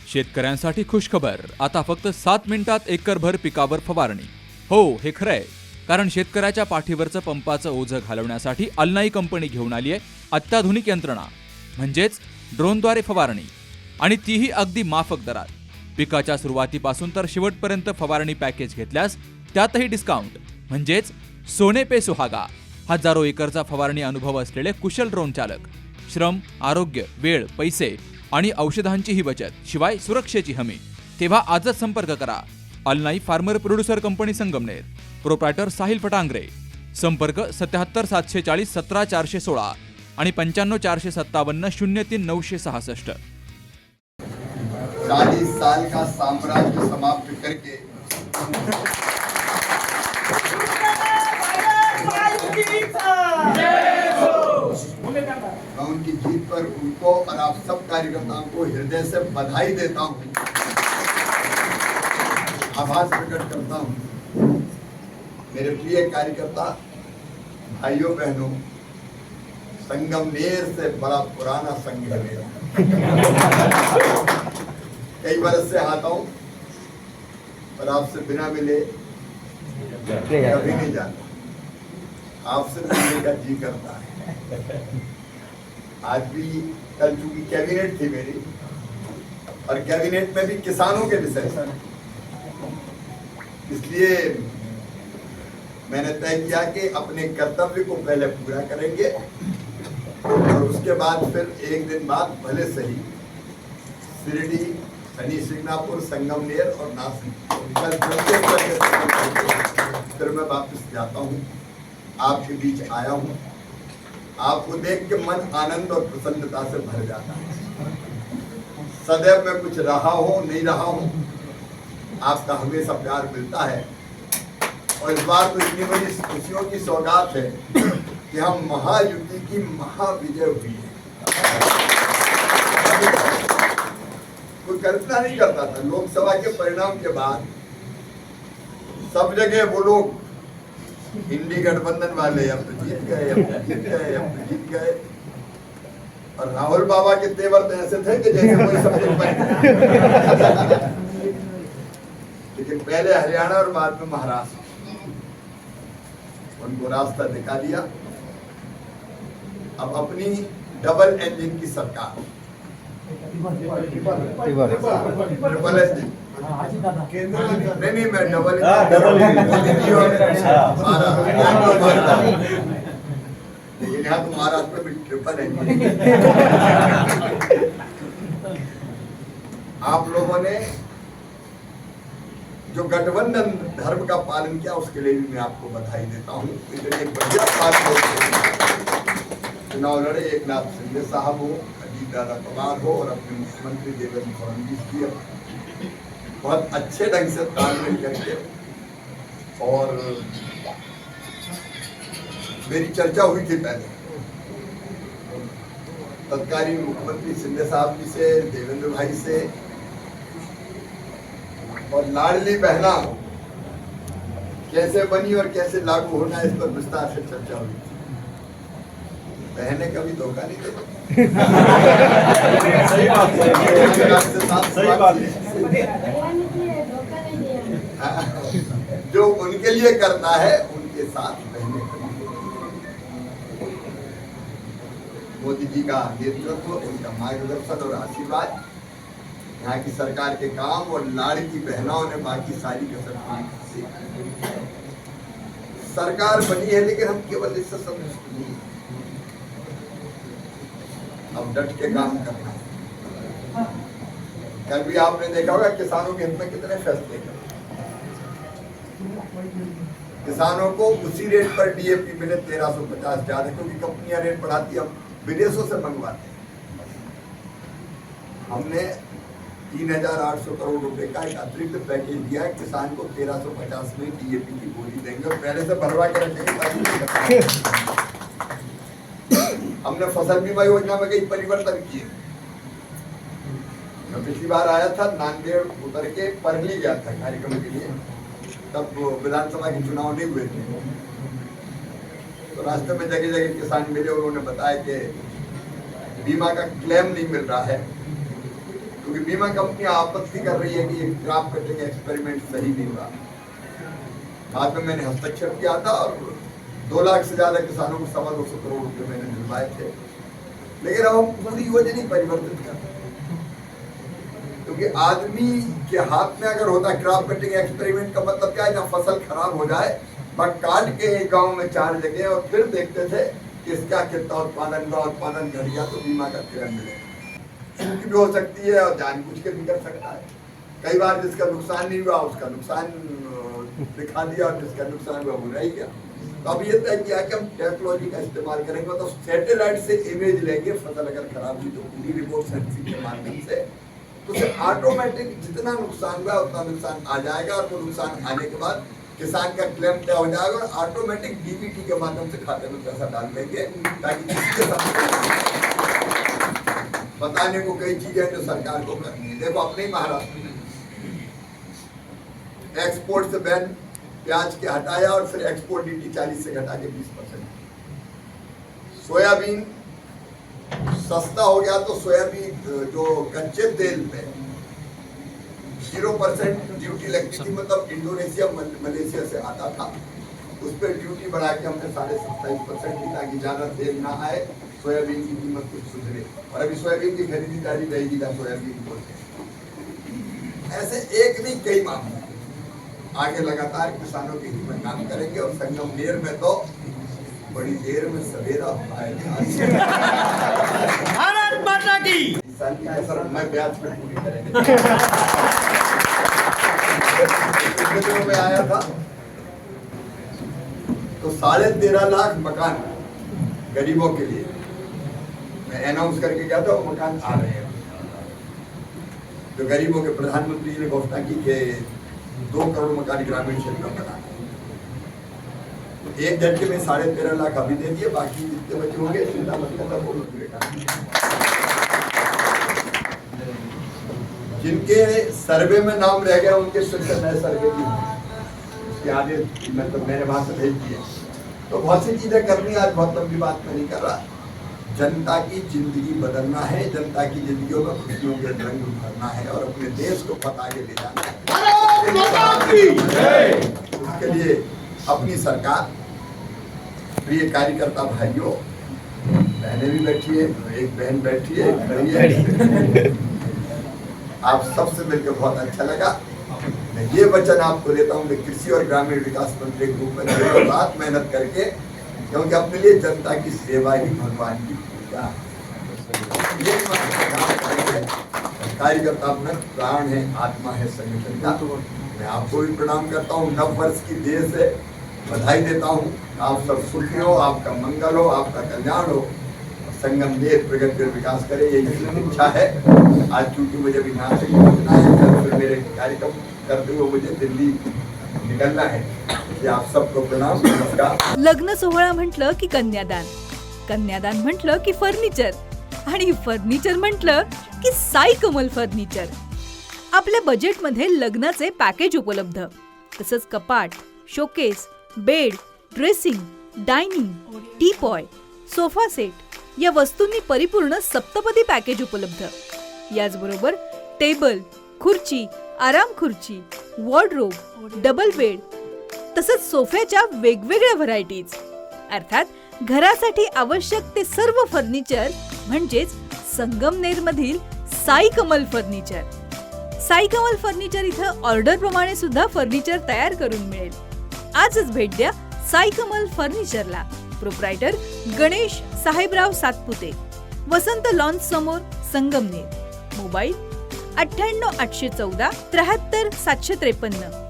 शेतकऱ्यांसाठी खुशखबर, आता फक्त 7 मिनिटात एकरभर पिकावर फवारणी. हो, हे खरंय, कारण शेतकऱ्याच्या पाठीवरचं पंपाचं ओझं घालवण्यासाठी अल्नाई कंपनी घेऊन आली आहे अत्याधुनिक यंत्रणा, म्हणजेच ड्रोनद्वारे फवारणी, आणि तीही अगदी माफक दरात. पिकाच्या सुरुवातीपासून तर शेवटपर्यंत फवारणी पॅकेज घेतल्यास त्यातही डिस्काउंट, म्हणजेच सोने पे सुहागा. हजारो एकरचा फवारणी अनुभव असलेले कुशल ड्रोन चालक, श्रम, आरोग्य, वेळ, पैसे आणि औषधांचीही बचत, शिवाय सुरक्षेची हमी. तेव्हा आजच संपर्क करा. Alnai farmer producer company Sangamner, proprietor Sahil Phatangare. संपर्क 77 740 17 416 आणि 95 457 03 966. 40 साल का साम्राज्य समाप्त करके मैं उनकी जीत पर उनको और आप सब कार्यकर्ताओं को हृदय से बधाई देता हूँ, आभार प्रकट करता हूँ। मेरे प्रिय कार्यकर्ता भाइयों बहनों, संगमनेर से बड़ा पुराना संघ है मेरा। कई बरस से आता हूँ, पर आपसे बिना मिले कभी नहीं जाता। आपसे मिलने का जी करता है। आज भी, कल चूंकि कैबिनेट थी मेरी, और कैबिनेट में भी किसानों के विषय, इसलिए मैंने तय किया कि अपने कर्तव्य को पहले पूरा करेंगे और उसके बाद फिर एक दिन बाद भले सही शिरडी, शनि सिंगनापुर, संगमनेर और नासिक फिर मैं वापस जाता हूँ। आपके बीच आया हूँ, आपको देख के मन आनंद और प्रसन्नता से भर जाता है। सदैव मैं कुछ रहा हूँ, नहीं रहा हूँ, आपका हमेशा प्यार मिलता है। और इस बार तो इतनी बड़ी खुशियों की सौगात है कि हम महायुति की महाविजय हुई है। कोई कल्पना नहीं करता था। लोकसभा के परिणाम के बाद सब जगह वो लोग इंडी गठबंधन वाले अब तो जीत गए, अब तो जीत गए, अब तो जीत गए, और राहुल बाबा के तेवर तो ऐसे थे कि जैसे कोई सब कुछ बन गया। लेकिन पहले हरियाणा और बाद में महाराष्ट्र उनको रास्ता दिखा दिया। अब अपनी डबल इंजन की सरकार, ट्रिपल इंजन नहीं, मैं डबल लेकिन यहाँ तो महाराष्ट्र में ट्रिपल इंजन। आप लोगों ने जो गठबंधन धर्म का पालन किया, उसके लिए भी मैं आपको बधाई देता हूँ। इतने बढ़िया चुनाव लड़े, एक नाथ शिंदे साहब हो, अजीत दादा पवार हो, और अपने मुख्यमंत्री देवेंद्र फडणवीस जी बहुत अच्छे ढंग से तालमेल करके। और मेरी चर्चा हुई थी पहले तत्कालीन मुख्यमंत्री शिंदे साहब जी से, देवेंद्र भाई से, और लाडली बहना कैसे बनी और कैसे लागू होना है, इस पर विस्तार से चर्चा हुई थी। बहने कभी धोखा नहीं देती। सही बात है। जो उनके लिए करता है, उनके साथ बहने कभी। मोदी जी का नेतृत्व, उनका मार्गदर्शन और आशीर्वाद, यहाँ की सरकार के काम और लाड़की बहनाओं ने बाकी सारी कसर पूरी की। सरकार बनी है, लेकिन हम केवल इससे संतुष्ट नहीं, अब डट के काम करना है। कल भी आपने देखा होगा किसानों के हित में कितने फैसले कर। किसानों को उसी रेट पर डीएपी मिले 1350 ज्यादा, क्योंकि कंपनियां रेट बढ़ाती, हम विदेशों से मंगवाते हैं। हमने 3800 करोड़ रुपए का एक अतिरिक्त पैकेज दिया है। किसान को 1350 में डीएपी की गोली देंगे, और पहले से भरवा के रखेंगे। हमने फसल बीमा योजना में कई परिवर्तन किए। मैं पिछली बार आया था, नांदेड़ उतर के परली गया था कार्यक्रम के लिए, तब विधानसभा के चुनाव नहीं हुए थे। तो रास्ते में जगह जगह किसान मिले, उन्होंने बताया कि बीमा का क्लेम नहीं मिल रहा है, क्योंकि बीमा कंपनी आपत्ति कर रही है कि ये क्रॉप कटिंग एक्सपेरिमेंट सही नहीं हुआ। बाद में मैंने हस्तक्षेप किया था और 2 लाख से ज्यादा किसानों को 225 करोड़ रुपए मैंने दिलवाए थे। लेकिन अब हम पूरी योजना नहीं परिवर्तित कर, क्योंकि आदमी के हाथ में अगर होता क्रॉप कटिंग एक्सपेरिमेंट का मतलब क्या है, जब फसल खराब हो जाए बट काट के एक गांव में 4 जगह और फिर देखते थे कि इसका कितना उत्पादन हुआ, उत्पादन घट गया तो बीमा का क्लेम मिलेगा। चूक भी हो सकती है और जानबूझ के भी कर सकता है। कई बार जिसका नुकसान नहीं हुआ उसका नुकसान दिखा दिया और जिसका नुकसान हुआ वो रह गया। तो अब ये तय किया कि हम टेक्नोलॉजी का इस्तेमाल करेंगे, तो सैटेलाइट से इमेज लेंगे, फसल अगर खराब हुई तो पूरी रिपोर्ट सेंसिंग के माध्यम से तो उसे ऑटोमेटिक जितना नुकसान हुआ उतना नुकसान आ जाएगा और वो नुकसान आने के बाद किसान का क्लेम तय हो जाएगा और ऑटोमेटिक डीबीटी के माध्यम से खाते में पैसा डाल देंगे, ताकि किसी के साथ बताने को कई चीजें जो सरकार को करनी है। देखो अपने ही महाराष्ट्र में एक्सपोर्ट से बैन प्याज के हटाया और फिर एक्सपोर्ट ड्यूटी 40 से घटा के 20%। सोयाबीन सस्ता हो गया तो सोयाबीन जो कच्चे तेल पे 0% ड्यूटी लगती थी, मतलब इंडोनेशिया मलेशिया से आता था, उस पर ड्यूटी बढ़ा के हमने 27.5% की, ताकि ज्यादा तेल ना आए, सोयाबीन की कीमत कुछ सुधरे। और अभी सोयाबीन की खरीदारी रहेगी ना, सोयाबीन बोलते हैं। ऐसे एक नहीं कई मामले आगे लगातार किसानों के हित में काम करेंगे और संगमनेर में तो बड़ी देर में सवेरा भारत माता की किसान की कसर मैं ब्याज पे पूरी करेंगे। पिछले दिनों में आया था तो 13.5 लाख मकान गरीबों के लिए मैं अनाउंस करके गया था, वो मकान आ रहे हैं। जो गरीबों के प्रधानमंत्री जी ने घोषणा की कि 2 करोड़ मकान ग्रामीण क्षेत्र में बनाना, तो एक झटके में 13.5 लाख अभी दे दिए, बाकी जितने बचे होंगे चिंता मत करना, वो पूरे जिनके सर्वे में नाम रह गया उनके फिर से नए सर्वे की उसके आगे मतलब मेरे वहां से भेज दिए। तो बहुत सी चीजें करनी, आज बहुत लंबी बात मैं नहीं कर रहा। जनता की जिंदगी बदलना है, जनता की जिंदगियों में खुशियों के रंग भरना है और अपने देश को पता आगे ले जाना है। उसके लिए अपनी सरकार, प्रिय कार्यकर्ता भाइयों, बहनें भी बैठी है, एक बहन बैठी है, खड़ी है, आप सबसे मिलकर बहुत अच्छा लगा। मैं ये वचन आपको देता हूँ कि कृषि और ग्रामीण विकास मंत्री के रूप में रात मेहनत करके, क्योंकि अपने लिए जनता की सेवा ही भगवान की पूजा है। कार्यकर्ता अपना प्राण है, आत्मा है संगठन का। मैं आपको भी प्रणाम करता हूँ, नव वर्ष की देर से बधाई देता हूँ। आप सब सुखी हो, आपका मंगल हो, आपका कल्याण हो, संगमनेर प्रगति और विकास करे, यही इच्छा है। आज चूंकि मुझे भी नासिक पहुंचना है, कल फिर मेरे कार्यक्रम करते हुए मुझे दिल्ली निकलना है। ये आप सबको प्रणाम, नमस्कार। लग्न सोहळा म्हटलं की कन्यादान, कन्यादान म्हटलं की फर्निचर आणि फर्निचर म्हटलं की साई कमल फर्निचर। आपल्या बजेटमध्ये लग्नाचे पॅकेज उपलब्ध, तसंच कपाट, showcase, bed, dressing, dining, teapoy, sofa set या वस्तूंनी परिपूर्ण सप्तपदी पॅकेज उपलब्ध। याचबरोबर टेबल, खुर्ची, आराम खुर्ची, वॉर्डरोब, डबल बेड तसंच सोफ्याच्या वेगवेगळ्या व्हरायटीज, अर्थात घरासाठी आवश्यक ते सर्व फर्निचर म्हणजेच संगमनेर मधील साई कमल फर्निचर। साई कमल फर्निचर इथं ऑर्डर प्रमाणे सुद्धा फर्निचर तयार करून मिळेल। आजच भेट द्या साई कमल फर्निचरला। प्रोप्रायटर गणेश साहेबराव सातपुते, वसंत लॉन्स समोर, संगमनेर। मोबाईल 98 814 73 753।